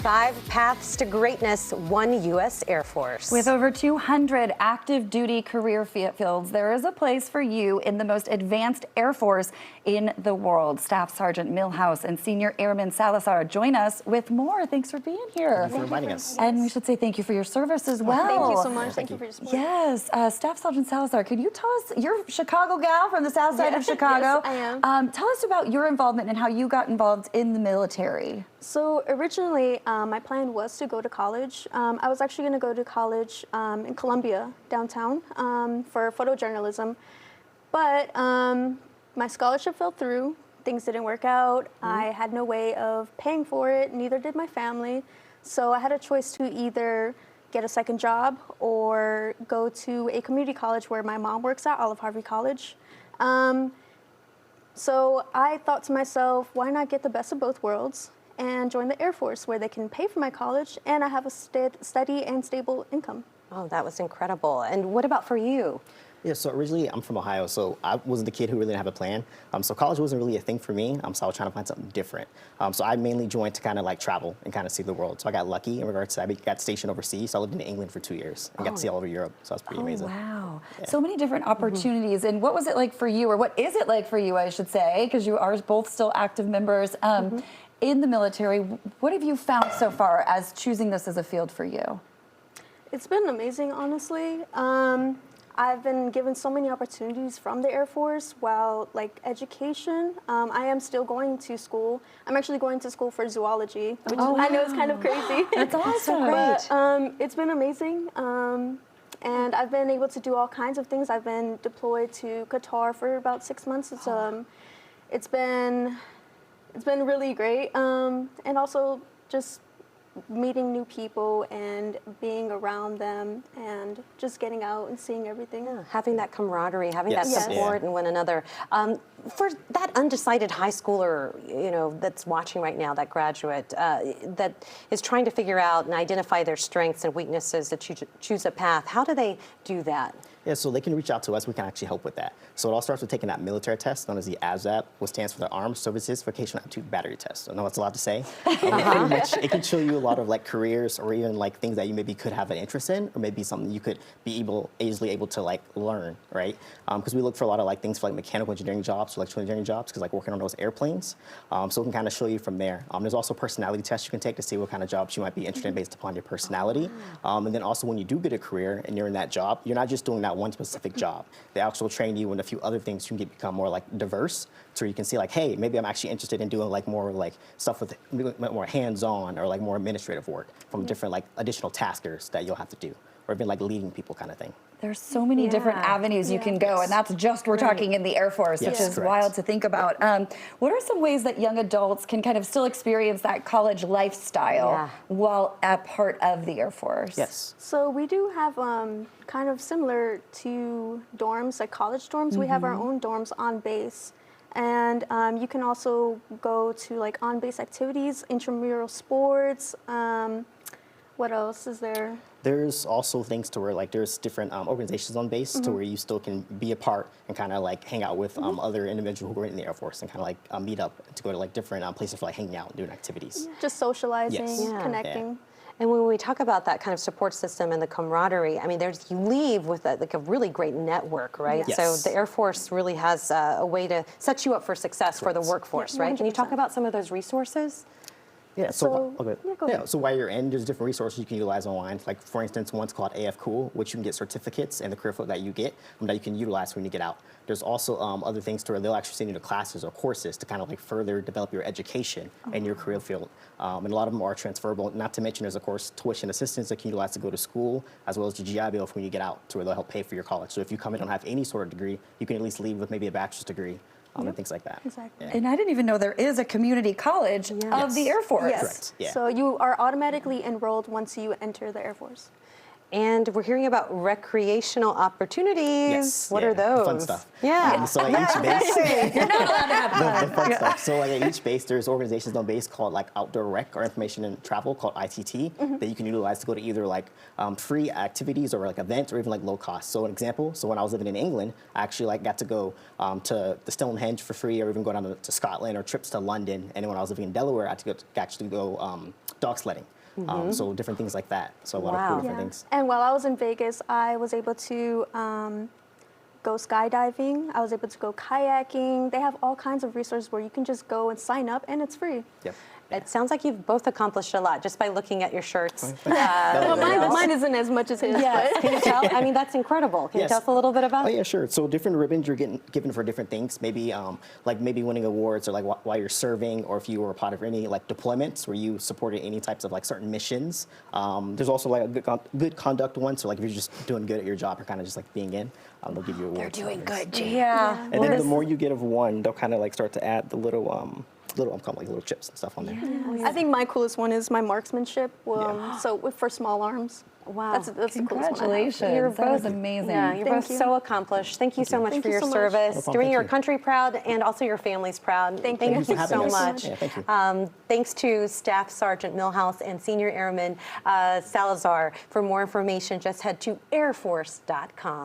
5 Paths to Greatness, one U.S. Air Force. With over 200 active duty career fields, there is a place for you in the most advanced Air Force in the world. Staff Sergeant Milhouse and Senior Airman Salazar join us with more. Thanks for being here. Thank you for inviting us. And we should say thank you for your service as well. Thank you so much. Thank you for your support. Yes. Staff Sergeant Salazar, could you tell us, you're a Chicago gal from the south side of Chicago. Yes, I am. Tell us about your involvement and how you got involved in the military. So originally, my plan was to go to college. I was actually going to go to college in Columbia, downtown, for photojournalism. But my scholarship fell through. Things didn't work out. I had no way of paying for it. Neither did my family. So I had a choice to either get a second job or go to a community college where my mom works at, Olive Harvey College. So I thought to myself, why not get the best of both worlds and join the Air Force, where they can pay for my college and I have a steady and stable income. Oh, that was incredible. And what about for you? Yeah, so originally I'm from Ohio, so I wasn't the kid who really didn't have a plan. So college wasn't really a thing for me, so I was trying to find something different. So I mainly joined to kind of like travel and kind of see the world. So I got lucky in regards to, I got stationed overseas, so I lived in England for 2 years and got to see all over Europe, so that was pretty amazing. Wow. Yeah. So many different opportunities. And what was it like for you, or what is it like for you, I should say, because you are both still active members in the military. What have you found so far as choosing this as a field for you? It's been amazing, honestly. I've been given so many opportunities from the Air Force, while like education, I am still going to school. I'm actually going to school for zoology, which I know is kind of crazy. That's awesome. But it's been amazing. And I've been able to do all kinds of things. I've been deployed to Qatar for about 6 months. It's been really great. And also just meeting new people and being around them and just getting out and seeing everything. Yeah, having that camaraderie, having Yes. that support in one another. For that undecided high schooler, you know, that's watching right now, that graduate, that is trying to figure out and identify their strengths and weaknesses to choose a path, how do they do that? Yeah, so they can reach out to us. We can actually help with that. So it all starts with taking that military test, known as the ASVAB, which stands for the Armed Services Vocational Aptitude Battery Test. I know it's a lot to say. Pretty much, it can show you a lot of like careers or even like things that you maybe could have an interest in, or maybe something you could be easily able to like learn, right? Because we look for a lot of like things for like mechanical engineering jobs, electrical engineering jobs, because like working on those airplanes. So it can kind of show you from there. There's also personality tests you can take to see what kind of jobs you might be interested in based upon your personality. And then also when you do get a career and you're in that job, you're not just doing that one specific job. They also train you in a few other things you can become more like diverse, so you can see like, hey, maybe I'm actually interested in doing like more like stuff with more hands-on or like more administrative work from different like additional taskers that you'll have to do, or even like leading people kind of thing. There's so many different avenues you can go, and that's just, we're talking in the Air Force, which is wild to think about. What are some ways that young adults can kind of still experience that college lifestyle while a part of the Air Force? Yes. So we do have kind of similar to dorms, like college dorms. We have our own dorms on base. And you can also go to like on-base activities, intramural sports. What else is there? There's also things to where like there's different organizations on base to where you still can be a part and kind of like hang out with other individuals who are in the Air Force and kind of like meet up to go to like different places for like hanging out and doing activities. Just socializing, connecting. Yeah. And when we talk about that kind of support system and the camaraderie, I mean, you leave with like a really great network, right? Yes. So the Air Force really has a way to set you up for success for the workforce, right? Can you talk about some of those resources? Yeah, so go ahead. so while you're in, there's different resources you can utilize online. Like for instance, one's called AF Cool, which you can get certificates and the career field that you get that you can utilize when you get out. There's also other things to where they'll actually send you to classes or courses to kind of like further develop your education and your career field. And a lot of them are transferable. Not to mention there's of course tuition assistance that you can utilize to go to school, as well as the GI Bill when you get out, to where they'll help pay for your college. So if you come in and don't have any sort of degree, you can at least leave with maybe a bachelor's degree. And things like that. Exactly. And I didn't even know there is a community college of the Air Force. Yes. Correct. Yeah. So you are automatically enrolled once you enter the Air Force. And we're hearing about recreational opportunities. Yes. What Yeah, are the those? fun stuff. Yeah. So at each base, You're not allowed to have fun. the fun stuff. So like at each base, there's organizations on base called like Outdoor Rec or Information and Travel, called ITT, that you can utilize to go to either like free activities or like events or even like low cost. So an example, so when I was living in England, I actually like got to go to the Stonehenge for free, or even go down to Scotland, or trips to London. And then when I was living in Delaware, I had to actually go dog sledding. So different things like that. So a lot of Wow. cool different things. And while I was in Vegas, I was able to go skydiving. I was able to go kayaking. They have all kinds of resources where you can just go and sign up, and it's free. Yep. It sounds like you've both accomplished a lot just by looking at your shirts. Well, mine isn't as much as his. Yes, But. can you tell? I mean, that's incredible. Can you Yes. tell us a little bit about Oh it? yeah, sure. So different ribbons you're getting given for different things. Maybe like maybe winning awards, or like while you're serving, or if you were a part of any like deployments where you supported any types of like certain missions. There's also like a good conduct one. So like if you're just doing good at your job, you're kind of just like being in. They'll give you awards. They're doing for this. good, Jane. Yeah. And then the more you get of one, they'll kind of like start to add the little I'm calling like little chips and stuff on there. I think my coolest one is my marksmanship. So for small arms. Wow. That's the coolest one. Congratulations. You're That both was amazing. Yeah, you're Thank both you. so accomplished. Thank you so much Thank for you your so much. service, No problem. doing Thank your you. country proud and also your family's proud. Thank you. you Thank you for so having us. much. Yeah, thank you. Thanks to Staff Sergeant Millhouse and Senior Airman Salazar. For more information, just head to airforce.com.